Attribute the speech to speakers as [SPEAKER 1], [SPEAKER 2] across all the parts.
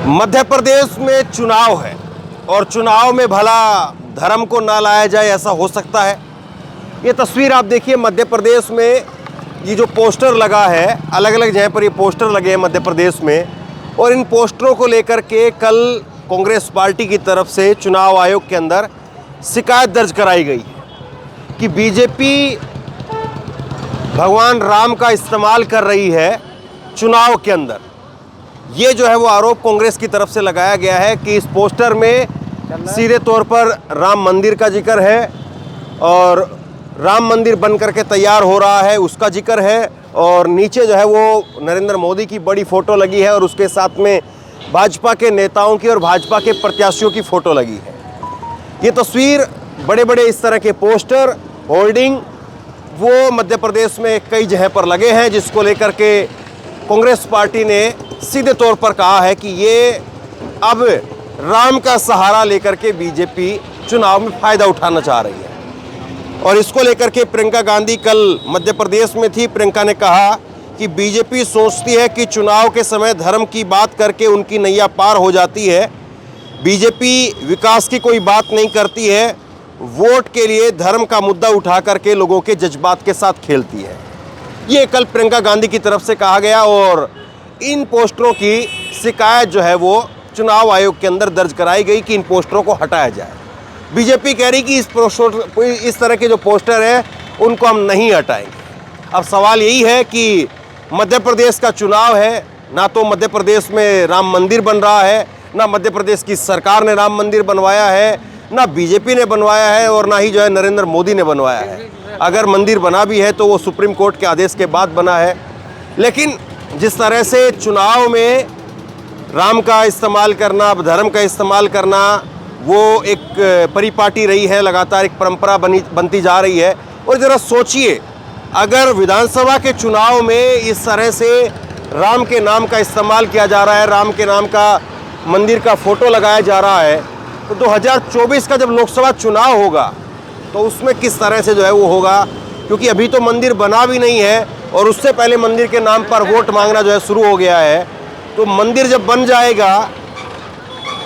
[SPEAKER 1] मध्य प्रदेश में चुनाव है और चुनाव में भला धर्म को ना लाया जाए, ऐसा हो सकता है? ये तस्वीर आप देखिए, मध्य प्रदेश में ये जो पोस्टर लगा है, अलग अलग जगह पर ये पोस्टर लगे हैं मध्य प्रदेश में, और इन पोस्टरों को लेकर के कल कांग्रेस पार्टी की तरफ से चुनाव आयोग के अंदर शिकायत दर्ज कराई गई कि बीजेपी भगवान राम का इस्तेमाल कर रही है चुनाव के अंदर। ये जो है वो आरोप कांग्रेस की तरफ से लगाया गया है कि इस पोस्टर में सीधे तौर पर राम मंदिर का जिक्र है और राम मंदिर बन करके तैयार हो रहा है उसका जिक्र है, और नीचे जो है वो नरेंद्र मोदी की बड़ी फ़ोटो लगी है और उसके साथ में भाजपा के नेताओं की और भाजपा के प्रत्याशियों की फ़ोटो लगी है। ये तस्वीर, बड़े बड़े इस तरह के पोस्टर, होर्डिंग वो मध्य प्रदेश में कई जगह पर लगे हैं, जिसको लेकर के कांग्रेस पार्टी ने सीधे तौर पर कहा है कि ये अब राम का सहारा लेकर के बीजेपी चुनाव में फ़ायदा उठाना चाह रही है। और इसको लेकर के प्रियंका गांधी कल मध्य प्रदेश में थी। प्रियंका ने कहा कि बीजेपी सोचती है कि चुनाव के समय धर्म की बात करके उनकी नैया पार हो जाती है। बीजेपी विकास की कोई बात नहीं करती है, वोट के लिए धर्म का मुद्दा उठा करके लोगों के जज्बात के साथ खेलती है। ये कल प्रियंका गांधी की तरफ से कहा गया और इन पोस्टरों की शिकायत जो है वो चुनाव आयोग के अंदर दर्ज कराई गई कि इन पोस्टरों को हटाया जाए। बीजेपी कह रही कि इस तरह के जो पोस्टर हैं उनको हम नहीं हटाएंगे। अब सवाल यही है कि मध्य प्रदेश का चुनाव है, ना तो मध्य प्रदेश में राम मंदिर बन रहा है, ना मध्य प्रदेश की सरकार ने राम मंदिर बनवाया है, ना बीजेपी ने बनवाया है और ना ही जो है नरेंद्र मोदी ने बनवाया है। अगर मंदिर बना भी है तो वो सुप्रीम कोर्ट के आदेश के बाद बना है। लेकिन जिस तरह से चुनाव में राम का इस्तेमाल करना, धर्म का इस्तेमाल करना, वो एक परिपाटी रही है, लगातार एक परंपरा बनती जा रही है। और ज़रा सोचिए, अगर विधानसभा के चुनाव में इस तरह से राम के नाम का इस्तेमाल किया जा रहा है, राम के नाम का मंदिर का फ़ोटो लगाया जा रहा है, तो 2024 का जब लोकसभा चुनाव होगा तो उसमें किस तरह से जो है वो होगा। क्योंकि अभी तो मंदिर बना भी नहीं है और उससे पहले मंदिर के नाम पर वोट मांगना जो है शुरू हो गया है। तो मंदिर जब बन जाएगा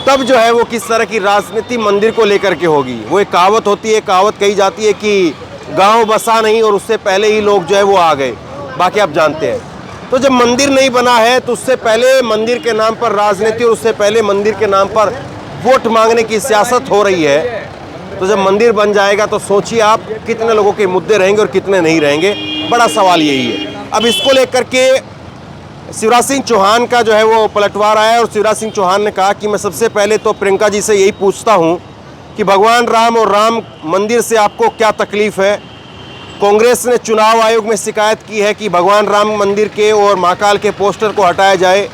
[SPEAKER 1] तब जो है वो किस तरह की राजनीति मंदिर को लेकर के होगी। वो एक कहावत होती है, कहावत कही जाती है कि गांव बसा नहीं और उससे पहले ही लोग जो है वो आ गए। बाकी आप जानते हैं, तो जब मंदिर नहीं बना है तो उससे पहले मंदिर के नाम पर राजनीति और उससे पहले मंदिर के नाम पर वोट मांगने की सियासत हो रही है। तो जब मंदिर बन जाएगा तो सोचिए आप कितने लोगों के मुद्दे रहेंगे और कितने नहीं रहेंगे। बड़ा सवाल यही है। अब इसको लेकर के शिवराज सिंह चौहान का जो है वो पलटवार आया और शिवराज सिंह चौहान ने कहा कि मैं सबसे पहले तो प्रियंका जी से यही पूछता हूं कि भगवान राम और राम मंदिर से आपको क्या तकलीफ़ है। कांग्रेस ने चुनाव आयोग में शिकायत की है कि भगवान राम मंदिर के और महाकाल के पोस्टर को हटाया जाए,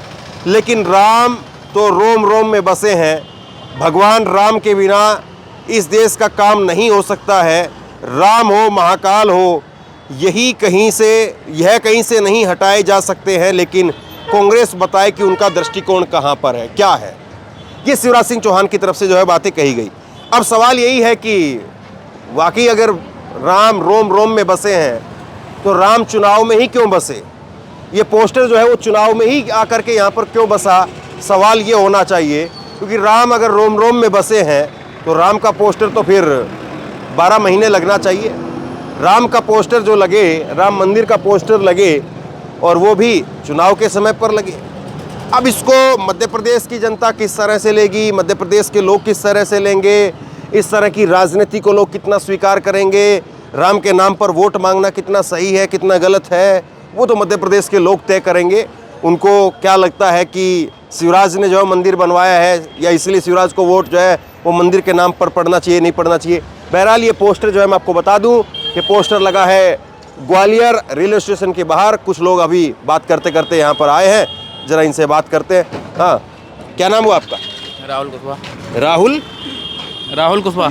[SPEAKER 1] लेकिन राम तो रोम रोम में बसे हैं। भगवान राम के बिना इस देश का काम नहीं हो सकता है। राम हो, महाकाल हो, यह कहीं से नहीं हटाए जा सकते हैं। लेकिन कांग्रेस बताए कि उनका दृष्टिकोण कहां पर है, क्या है। ये शिवराज सिंह चौहान की तरफ से जो है बातें कही गई। अब सवाल यही है कि वाकई अगर राम रोम रोम में बसे हैं तो राम चुनाव में ही क्यों बसे? ये पोस्टर जो है वो चुनाव में ही आकर के यहाँ पर क्यों बसा? सवाल ये होना चाहिए, क्योंकि राम अगर रोम रोम में बसे हैं तो राम का पोस्टर तो फिर 12 महीने लगना चाहिए। राम का पोस्टर जो लगे, राम मंदिर का पोस्टर लगे, और वो भी चुनाव के समय पर लगे। अब इसको मध्य प्रदेश की जनता किस तरह से लेगी, मध्य प्रदेश के लोग किस तरह से लेंगे, इस तरह की राजनीति को लोग कितना स्वीकार करेंगे, राम के नाम पर वोट मांगना कितना सही है, कितना गलत है, वो तो मध्य प्रदेश के लोग तय करेंगे। उनको क्या लगता है कि शिवराज ने जो है मंदिर बनवाया है, या इसलिए शिवराज को वोट जो है वो मंदिर के नाम पर पड़ना चाहिए, नहीं पड़ना चाहिए। बहरहाल ये पोस्टर जो है मैं आपको बता दूं, ये पोस्टर लगा है ग्वालियर रेलवे स्टेशन के बाहर। कुछ लोग अभी बात करते करते यहाँ पर आए हैं, ज़रा इनसे बात करते हैं। हाँ, क्या नाम हुआ आपका?
[SPEAKER 2] राहुल कुशवाहा।
[SPEAKER 1] राहुल
[SPEAKER 2] कुशवाहा।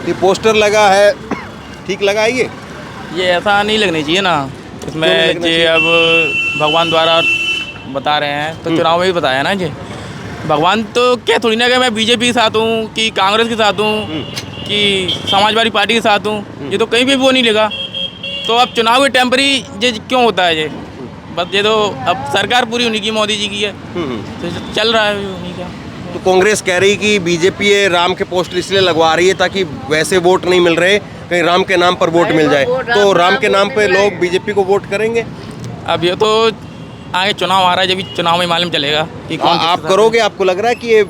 [SPEAKER 1] ये पोस्टर लगा है, ठीक लगा है
[SPEAKER 2] ये ऐसा नहीं लगनी चाहिए ना। इसमें ये अब भगवान द्वारा बता रहे हैं तो चुनाव में भी बताया ना। जी भगवान तो क्या थोड़ी ना कि मैं बीजेपी के साथ हूँ कि कांग्रेस के साथ हूँ कि समाजवादी पार्टी के साथ हूँ, ये तो कहीं भी वो नहीं लगा। तो अब चुनाव के टाइम पर ही ये क्यों होता है? बस ये तो अब सरकार पूरी उन्हीं की, मोदी जी की है, तो चल रहा है उन्हीं का।
[SPEAKER 1] तो कांग्रेस कह रही कि बीजेपी ये राम के पोस्टर इसलिए लगवा रही है ताकि वैसे वोट नहीं मिल रहे, कहीं राम के नाम पर वोट मिल जाए, तो राम के नाम पे लोग बीजेपी को वोट करेंगे।
[SPEAKER 2] अब ये तो आगे चुनाव आ रहा है, जब भी चुनाव में मालूम चलेगा कि कौन
[SPEAKER 1] आप करोगे? आपको लग रहा है कि ये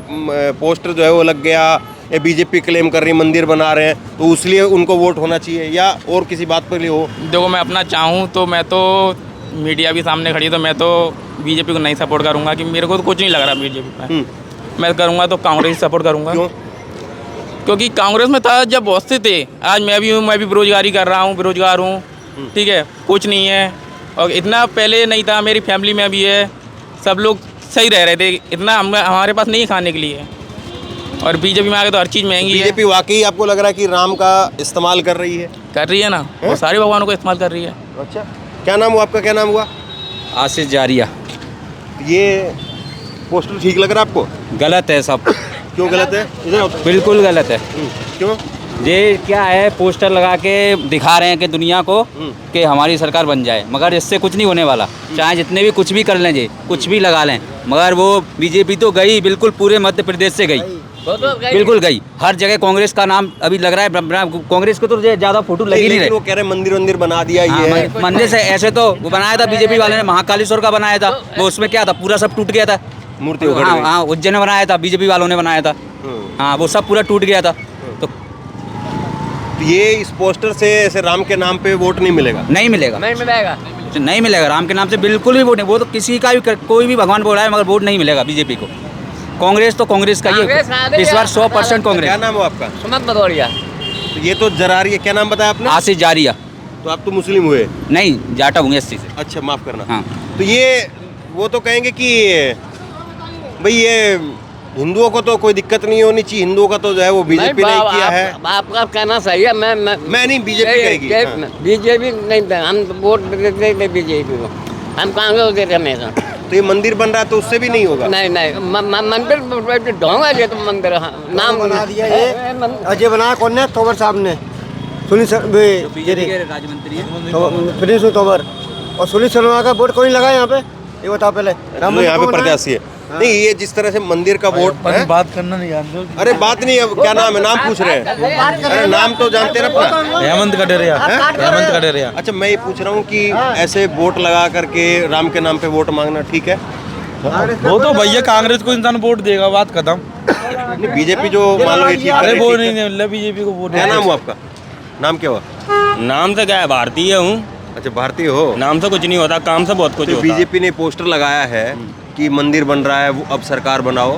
[SPEAKER 1] पोस्टर जो है वो लग गया, ये बीजेपी क्लेम कर रही है मंदिर बना रहे हैं, तो उसलिए उनको वोट होना चाहिए, या और किसी बात पर हो?
[SPEAKER 2] देखो, मैं अपना चाहूँ तो मैं तो, मीडिया भी सामने खड़ी है, तो मैं तो बीजेपी को नहीं सपोर्ट करूँगा, कि मेरे को तो कुछ नहीं लग रहा बीजेपी पर। मैं करूँगा तो कांग्रेस सपोर्ट करूँगा।
[SPEAKER 1] क्यों?
[SPEAKER 2] क्योंकि कांग्रेस में था जब बहुत से थे, आज मैं भी हूँ, मैं भी बेरोजगारी कर रहा हूँ, बेरोजगार हूँ, ठीक है, कुछ नहीं है, और इतना पहले नहीं था, मेरी फैमिली में भी है, सब लोग सही रह रहे थे, इतना हमारे पास नहीं खाने के लिए, और बीजेपी में आगे तो हर चीज़ महंगी है।
[SPEAKER 1] बीजेपी वाकई आपको लग रहा है कि राम का इस्तेमाल कर रही है?
[SPEAKER 2] कर रही है ना, वो सारे भगवानों को इस्तेमाल कर रही है।
[SPEAKER 1] अच्छा, क्या नाम हुआ आपका? क्या नाम हुआ?
[SPEAKER 3] आशीष जारिया।
[SPEAKER 1] ये पोस्टर ठीक लग रहा है आपको?
[SPEAKER 3] गलत है सब,
[SPEAKER 1] क्यों गलत है? इधर आओ।
[SPEAKER 3] बिल्कुल गलत है।
[SPEAKER 1] क्यों?
[SPEAKER 3] ये क्या है, पोस्टर लगा के दिखा रहे हैं कि दुनिया को कि हमारी सरकार बन जाए, मगर इससे कुछ नहीं होने वाला। चाहे जितने भी कुछ भी कर लें, जी कुछ भी लगा लें, मगर वो बीजेपी तो गई, बिल्कुल पूरे मध्य प्रदेश से गई, बिल्कुल गई। हर जगह कांग्रेस का नाम अभी लग रहा है, कांग्रेस को तो ज़्यादा फोटो लगी नहीं रहे।
[SPEAKER 1] वो कह रहे मंदिर बना दिया ये।
[SPEAKER 3] मंदिर से ऐसे तो वो बनाया था बीजेपी वाले ने, महाकालेश्वर का बनाया था, वो उसमें क्या था, पूरा सब टूट गया था।
[SPEAKER 1] मूर्ति उखड़ गई।
[SPEAKER 3] हाँ, उज्जैन में बनाया था, बीजेपी वालों ने बनाया था, हाँ, वो सब पूरा टूट गया था। तो
[SPEAKER 1] ये इस पोस्टर से ऐसे राम के नाम पे वोट नहीं मिलेगा?
[SPEAKER 3] नहीं मिलेगा, नहीं मिलेगा राम के नाम से बिल्कुल भी वोट नहीं। वो तो किसी का भी, कोई भी भगवान बोला है, मगर वोट नहीं मिलेगा बीजेपी को। कांग्रेस तो कांग्रेस का ही है इस बार, 100% कांग्रेस।
[SPEAKER 1] क्या नाम हो आपका?
[SPEAKER 4] सुमत भदौरिया।
[SPEAKER 1] तो ये तो जरा रही है, क्या नाम बताया आपने?
[SPEAKER 3] आशीष जारिया।
[SPEAKER 1] तो आप तो मुस्लिम हुए?
[SPEAKER 3] नहीं, जाटा हूँ एससी से।
[SPEAKER 1] अच्छा, माफ करना।
[SPEAKER 3] हाँ,
[SPEAKER 1] तो ये वो तो कहेंगे कि भाई ये हिंदुओं को तो कोई दिक्कत नहीं होनी चाहिए, हिंदुओं का तो जो है वो बीजेपी ने किया है।
[SPEAKER 4] आपका कहना सही है, मैं
[SPEAKER 1] नहीं, बीजेपी कहेगी। हाँ।
[SPEAKER 4] बीजेपी नहीं, हम वोट देते बीजेपी को, हम कांग्रेस देते हमेशा।
[SPEAKER 1] तो ये मंदिर बन रहा है तो उससे भी नहीं होगा?
[SPEAKER 4] नहीं, मंदिर ढोंगा ये तो मंदिर, नाम
[SPEAKER 5] बना दिया ये अजय बनाया कौन ने? तोमर साहब ने, सुनील
[SPEAKER 3] राजमंत्री है
[SPEAKER 5] प्रिंस तोमर, और सुनील शर्मा का वोट कोई नहीं लगा यहाँ पे, ये बताओ पहले।
[SPEAKER 1] यहाँ पे प्रत्याशी है। नहीं, ये जिस तरह से मंदिर का वोट है,
[SPEAKER 5] बात करना नहीं जानते।
[SPEAKER 1] अरे बात नहीं है, क्या नाम है? नाम पूछ रहे हैं। अरे नाम तो जानते हैं ना अपना।
[SPEAKER 5] हेमंत कटेरिया।
[SPEAKER 1] अच्छा, मैं ये पूछ रहा हूँ कि ऐसे वोट लगा करके राम के नाम पे वोट मांगना ठीक है?
[SPEAKER 5] वो तो भैया कांग्रेस को इंसान वोट देगा, बात खत्म।
[SPEAKER 1] नहीं, बीजेपी जो मान लो ये ठीक
[SPEAKER 5] अरे
[SPEAKER 1] है,
[SPEAKER 5] वो
[SPEAKER 1] ठीक
[SPEAKER 5] नहीं
[SPEAKER 1] है।
[SPEAKER 5] मिल बीजेपी को वोट।
[SPEAKER 1] क्या नाम हुआ आपका? नाम क्या हुआ?
[SPEAKER 6] नाम से क्या है, भारतीय हूँ।
[SPEAKER 1] अच्छा, भारतीय हो।
[SPEAKER 6] नाम से कुछ नहीं होता, काम से बहुत कुछ
[SPEAKER 1] तो
[SPEAKER 6] होता है।
[SPEAKER 1] बीजेपी ने पोस्टर लगाया है कि मंदिर बन रहा है, वो अब सरकार बनाओ,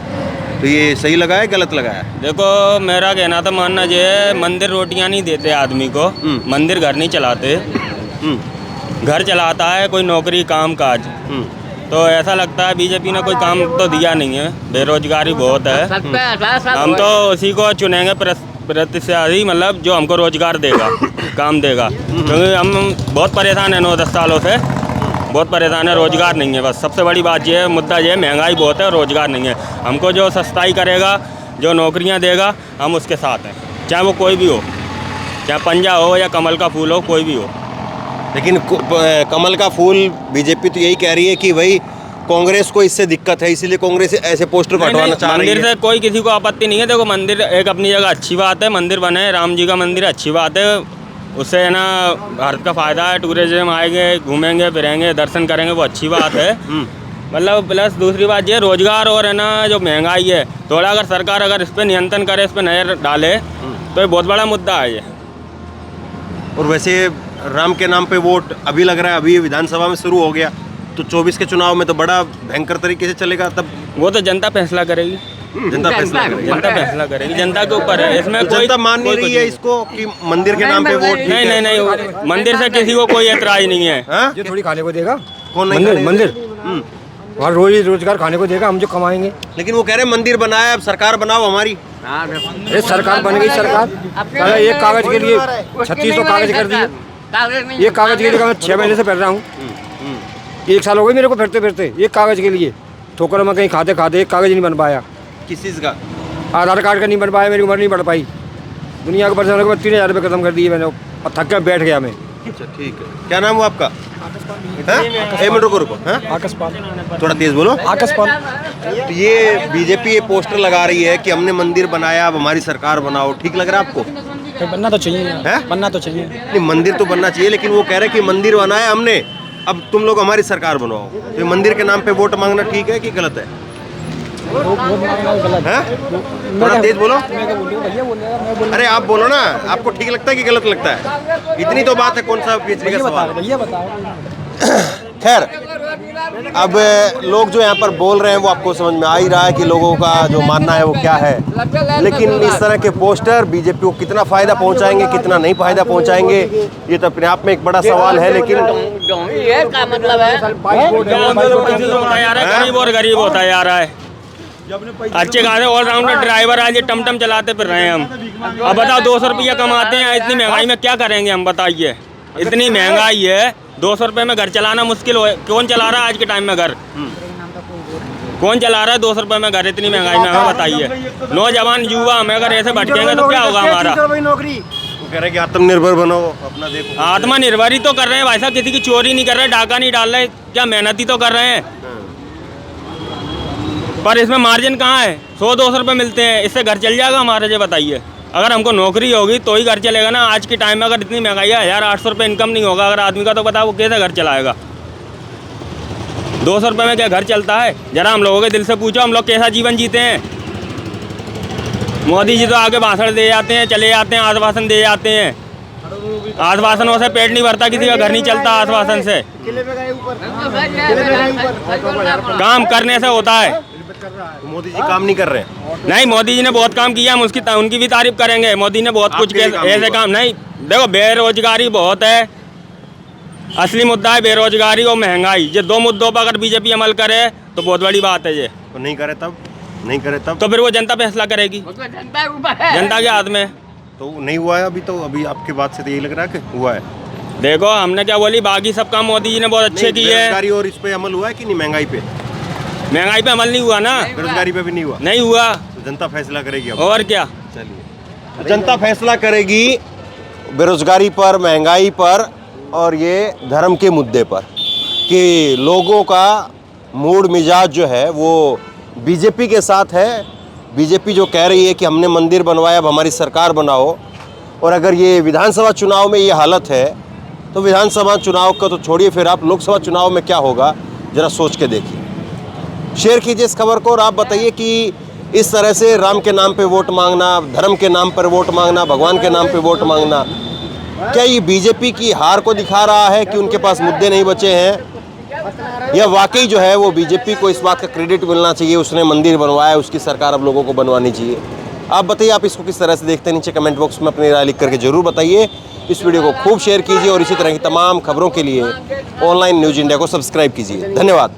[SPEAKER 1] तो ये सही लगा है गलत लगा है?
[SPEAKER 6] देखो, मेरा कहना था, मानना ये है, मंदिर रोटियां नहीं देते आदमी को, मंदिर घर नहीं चलाते। घर चलाता है कोई नौकरी काम काज। तो ऐसा लगता है बीजेपी ने कोई काम तो दिया नहीं है, बेरोजगारी बहुत है। हम तो उसी को चुनेंगे प्रत्याशी, मतलब जो हमको रोजगार देगा, काम देगा, क्योंकि हम बहुत परेशान हैं 9-10 सालों से, बहुत परेशान है, रोजगार नहीं है। बस सबसे बड़ी बात ये है, मुद्दा ये है, महंगाई बहुत है, रोजगार नहीं है। हमको जो सस्ताई करेगा, जो नौकरियां देगा, हम उसके साथ हैं, चाहे वो कोई भी हो, चाहे पंजा हो या कमल का फूल हो, कोई भी हो।
[SPEAKER 1] लेकिन कमल का फूल बीजेपी तो यही कह रही है कि भाई कांग्रेस को इससे दिक्कत है, इसीलिए कांग्रेस ऐसे पोस्टर हटवाना चाह रही है।
[SPEAKER 6] मंदिर से कोई किसी को आपत्ति नहीं है। देखो, मंदिर एक अपनी जगह अच्छी बात है, मंदिर बने, राम जी का मंदिर अच्छी बात है, उससे है ना भारत का फ़ायदा है, टूरिज्म आएंगे, घूमेंगे फिरेंगे, दर्शन करेंगे, वो अच्छी बात है। मतलब प्लस दूसरी बात ये, रोजगार और है ना जो महंगाई है, थोड़ा अगर सरकार अगर इस पर नियंत्रण करे, इस पर नजर डाले, तो ये बहुत बड़ा मुद्दा है ये।
[SPEAKER 1] और वैसे राम के नाम पे वोट अभी लग रहा है, अभी विधानसभा में शुरू हो गया, तो 24 के चुनाव में तो बड़ा भयंकर तरीके से चलेगा, तब
[SPEAKER 6] वो तो जनता फैसला करेगी,
[SPEAKER 1] जनता फैसला करेगी।
[SPEAKER 6] जनता फैसला करेगी, जनता के ऊपर है। इसमें
[SPEAKER 1] तो
[SPEAKER 6] कोई
[SPEAKER 1] जनता मान नहीं रही है इसको कि मंदिर के नाम पे वोट?
[SPEAKER 6] नहीं, मंदिर से किसी को कोई एतराज नहीं है।
[SPEAKER 1] हाँ?
[SPEAKER 5] ये थोड़ी खाने को देगा
[SPEAKER 1] कौन नहीं?
[SPEAKER 5] मंदिर वहाँ रोजगार खाने को देगा, हम जो कमाएंगे।
[SPEAKER 1] लेकिन वो कह रहे हैं मंदिर बनाया, अब सरकार बनाओ हमारी।
[SPEAKER 5] अरे सरकार बन गई, सरकार एक कागज के लिए 3600 कागज कर दिए। ये कागज के लिए मैं 6 महीने से फिर रहा हूँ, 1 साल हो गई मेरे को फिरते फिरते, एक कागज के लिए ठोकर में कहीं खाते खाते एक कागज नहीं बन पाया।
[SPEAKER 1] किस चीज़ का?
[SPEAKER 5] आधार कार्ड का नहीं बन पाया, मेरी उम्र नहीं बढ़ पाई। दुनिया को परेशान होकर 3000 रुपये खत्म कर दिए मैंने, और थक कर बैठ गया मैं।
[SPEAKER 1] अच्छा ठीक है, क्या नाम हुआ आपका? हैं? एक मिनट रुको हैं?
[SPEAKER 5] आकाश पाल।
[SPEAKER 1] थोड़ा तेज बोलो।
[SPEAKER 5] आकाश पाल।
[SPEAKER 1] तो ये बीजेपी ये पोस्टर लगा रही है कि हमने मंदिर बनाया, अब हमारी सरकार बनाओ, ठीक लग रहा है आपको?
[SPEAKER 5] बनना तो चाहिए,
[SPEAKER 1] है?
[SPEAKER 5] बनना तो चाहिए।
[SPEAKER 1] नहीं, मंदिर तो बनना चाहिए, लेकिन वो कह रहे हैं कि मंदिर बनाया हमने, अब तुम लोग हमारी सरकार बनाओ। तो मंदिर के नाम पे वोट मांगना ठीक है कि गलत है? हैं? थोड़ा तेज बोलो। अरे आप बोलो ना, आपको ठीक लगता है कि गलत लगता है? इतनी तो बात है, कौन सा पीएचडी का सवाल है?
[SPEAKER 5] भैया बताओ।
[SPEAKER 1] खैर, अब लोग जो यहाँ पर बोल रहे हैं वो आपको समझ में आ ही रहा है कि लोगों का जो मानना है वो क्या है। लेकिन इस तरह के पोस्टर बीजेपी को कितना फायदा पहुंचाएंगे, कितना नहीं फायदा पहुंचाएंगे, ये तो अपने आप में एक बड़ा सवाल है। लेकिन
[SPEAKER 4] क्या मतलब है?
[SPEAKER 6] गरीब और गरीब होता जा रहा है। अच्छे खासे ऑलराउंडर ड्राइवर आज ये टमटम चलाते फिर रहे हैं हम। अब बताओ 200 रुपया कमाते हैं, इतनी महंगाई में क्या करेंगे हम, बताइए। इतनी महंगाई है, 200 रुपये में घर चलाना मुश्किल हो। कौन चला रहा है आज के टाइम में घर? कौन चला रहा है 200 रुपये में घर इतनी महंगाई में, हमें बताइए। नौजवान युवा हमें अगर ऐसे भटकेंगे तो क्या होगा हमारा?
[SPEAKER 1] नौकरी कह रहे कि आत्मनिर्भर बनो, अपना देखो।
[SPEAKER 6] आत्मनिर्भर ही तो कर रहे हैं भाई साहब, किसी की चोरी नहीं कर रहे, डाका नहीं डाल रहे, क्या मेहनत ही तो कर रहे हैं। पर इसमें मार्जिन कहाँ है? 100-200 रुपये मिलते हैं, इससे घर चल जाएगा हमारा? ये बताइए। अगर हमको नौकरी होगी तो ही घर चलेगा ना। आज के टाइम में अगर इतनी महंगाई है, 1800 रुपये इनकम नहीं होगा अगर आदमी का, तो बताओ वो कैसे घर चलाएगा? 200 रुपये में क्या घर चलता है? जरा हम लोगों के दिल से पूछो, हम लोग कैसा जीवन जीते हैं। मोदी जी तो आगे भाषण दे जाते हैं, चले जाते हैं, आश्वासन दे जाते हैं। आश्वासनों से पेट नहीं भरता, किसी का घर नहीं चलता आश्वासन से। काम करने से होता है।
[SPEAKER 1] मोदी जी काम नहीं कर रहे हैं?
[SPEAKER 6] नहीं, मोदी जी ने बहुत काम किया, हम उनकी भी तारीफ करेंगे। मोदी ने बहुत कुछ ऐसे काम नहीं। देखो, बेरोजगारी बहुत है, असली मुद्दा है बेरोजगारी और महंगाई। ये दो मुद्दों पर अगर बीजेपी अमल करे तो बहुत बड़ी बात है। ये
[SPEAKER 1] तो नहीं करे तब? नहीं करे तब
[SPEAKER 6] तो फिर वो जनता फैसला करेगी, जनता के हाथ में।
[SPEAKER 1] तो नहीं हुआ है अभी, तो अभी आपके बात से तो यही लग रहा है कि हुआ है।
[SPEAKER 6] देखो, हमने क्या बोली, बाकी सब काम मोदी जी ने बहुत अच्छे किए हैं।
[SPEAKER 1] बेरोजगारी और इस पे अमल हुआ है कि नहीं? महंगाई पे?
[SPEAKER 6] महंगाई पे अमल नहीं हुआ ना,
[SPEAKER 1] बेरोजगारी पे भी नहीं हुआ,
[SPEAKER 6] नहीं हुआ।
[SPEAKER 1] तो जनता फैसला करेगी अब।
[SPEAKER 6] और क्या?
[SPEAKER 1] चलिए, जनता फैसला करेगी बेरोजगारी पर, महंगाई पर और ये धर्म के मुद्दे पर, कि लोगों का मूड मिजाज जो है वो बीजेपी के साथ है। बीजेपी जो कह रही है कि हमने मंदिर बनवाया, अब हमारी सरकार बनाओ, और अगर ये विधानसभा चुनाव में ये हालत है तो विधानसभा चुनाव का तो छोड़िए, फिर आप लोकसभा चुनाव में क्या होगा ज़रा सोच के देखिए। शेयर कीजिए इस खबर को और आप बताइए कि इस तरह से राम के नाम पे वोट मांगना, धर्म के नाम पर वोट मांगना, भगवान के नाम पे वोट मांगना, क्या ये बीजेपी की हार को दिखा रहा है कि उनके पास मुद्दे नहीं बचे हैं, या वाकई जो है वो बीजेपी को इस बात का क्रेडिट मिलना चाहिए, उसने मंदिर बनवाया, उसकी सरकार अब लोगों को बनवानी चाहिए? आप बताइए, आप इसको किस तरह से देखते हैं? नीचे कमेंट बॉक्स में अपनी राय लिख करके जरूर बताइए। इस वीडियो को खूब शेयर कीजिए और इसी तरह की तमाम खबरों के लिए ऑनलाइन न्यूज़ इंडिया को सब्सक्राइब कीजिए। धन्यवाद।